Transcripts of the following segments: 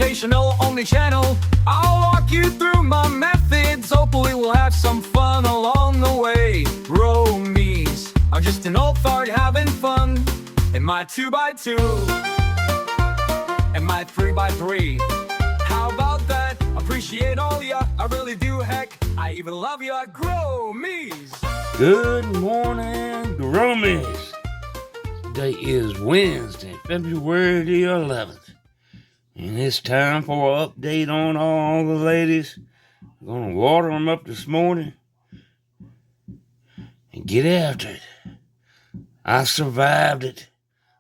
educational only channel. I'll walk you through my methods. Hopefully we'll have some fun along the way. Romies, I'm just an old fart having fun. In my 2x2 and my 3x3. How about that? Appreciate all ya, I really do, heck, I even love ya, Gromies. Good morning, Gromies. Today is Wednesday, February the 11th. And it's time for an update on all the ladies. I'm gonna water them up this morning and get after it. I survived it.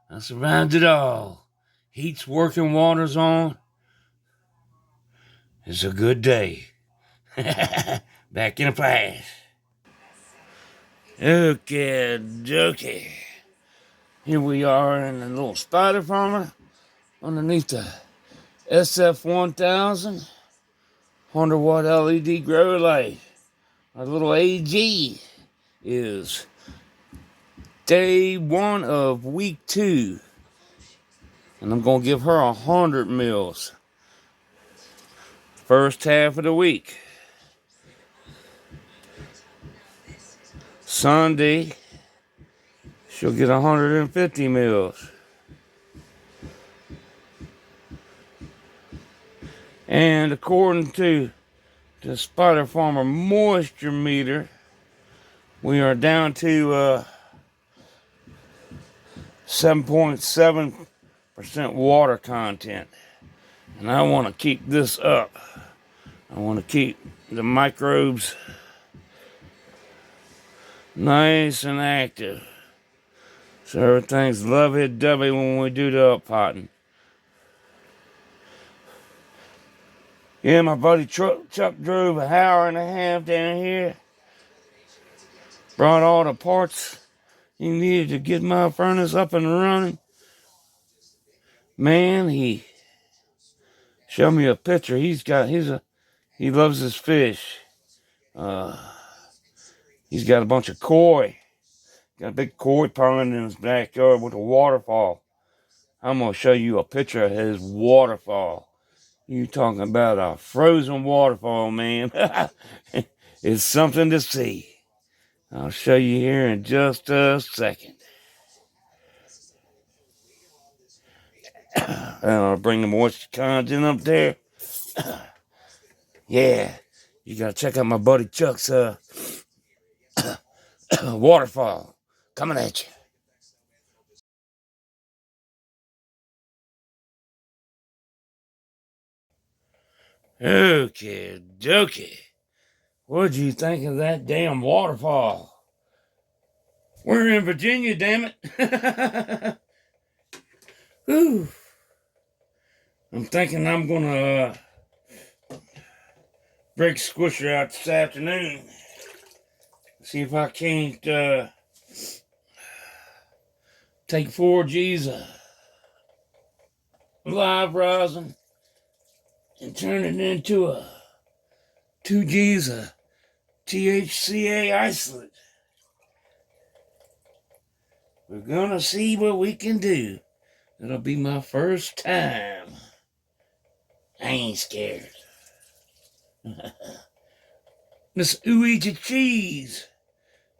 I survived it all. Heat's working, water's on. It's a good day. Back in a flash. Okay, dokie. Here we are in a little spider farmer underneath the SF1000 100-watt LED grower light. Our little AG is day 1 of week 2. And I'm going to give her 100 mils. First half of the week. Sunday, she'll get 150 mils. And according to the Spider Farmer moisture meter, we are down to 7.7% water content. And I want to keep this up. I want to keep the microbes nice and active. So everything's lovey-dovey when we do the up potting. Yeah, my buddy Chuck drove an hour and a half down here. Brought all the parts he needed to get my furnace up and running. Man, he showed me a picture. He loves his fish. He's got a bunch of koi. Got a big koi pond in his backyard with a waterfall. I'm going to show you a picture of his waterfall. You talking about a frozen waterfall, man. It's something to see. I'll show you here in just a second. And I'll bring the moisture content up there. Yeah, you got to check out my buddy Chuck's waterfall. Coming at you. Okay, dokie. What'd you think of that damn waterfall? We're in Virginia, damn it. Whew. I'm thinking I'm gonna break Squisher out this afternoon. See if I can't take 4 G's of live rosin and turn it into a 2 G's of THCA isolate. We're gonna see what we can do. It'll be my first time. I ain't scared. Miss Ouija Cheese.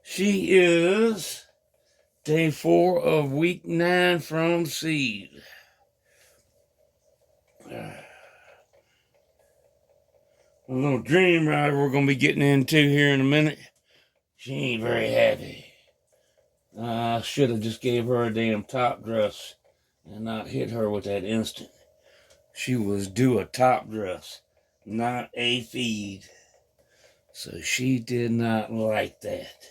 She is day 4 of week 9 from seed. A little dream rider we're going to be getting into here in a minute. She ain't very happy. I should have just gave her a damn top dress and not hit her with that instant. She was due a top dress, not a feed. So she did not like that.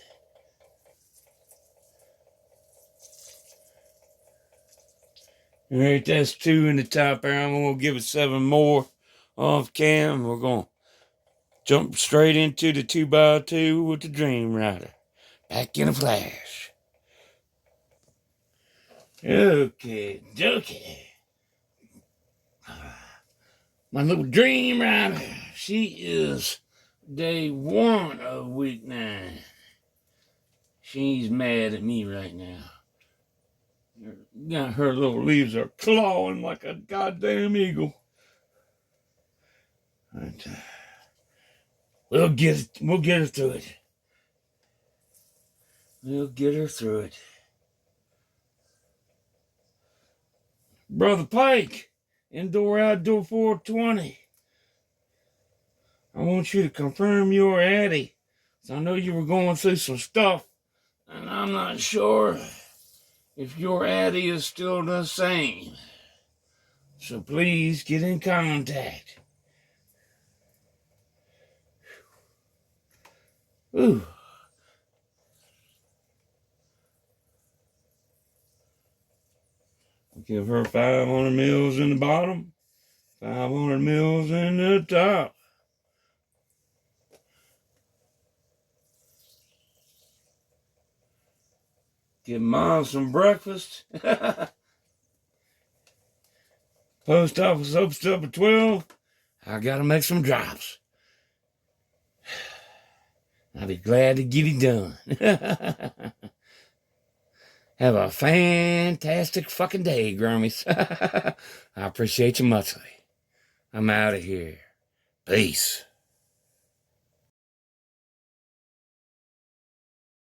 All right, that's 2 in the top there. I'm going to give it 7 more off cam. We're going to jump straight into the 2x2 with the Dream Rider. Back in a flash. Okay, dokie. My little Dream Rider. She is day 1 of week 9. She's mad at me right now. Got her little leaves are clawing like a goddamn eagle. But, we'll get her through it. We'll get her through it. Brother Pike, Indoor Outdoor 420. I want you to confirm your Addy. So I know you were going through some stuff, and I'm not sure if your Addy is still the same. So please get in contact. Ooh. Give her 500 mils in the bottom, 500 mils in the top. Give Mom some breakfast. Post office opens up at 12. I gotta make some drops. I'll be glad to get it done. Have a fantastic fucking day, Grummies. I appreciate you muchly. I'm out of here. Peace.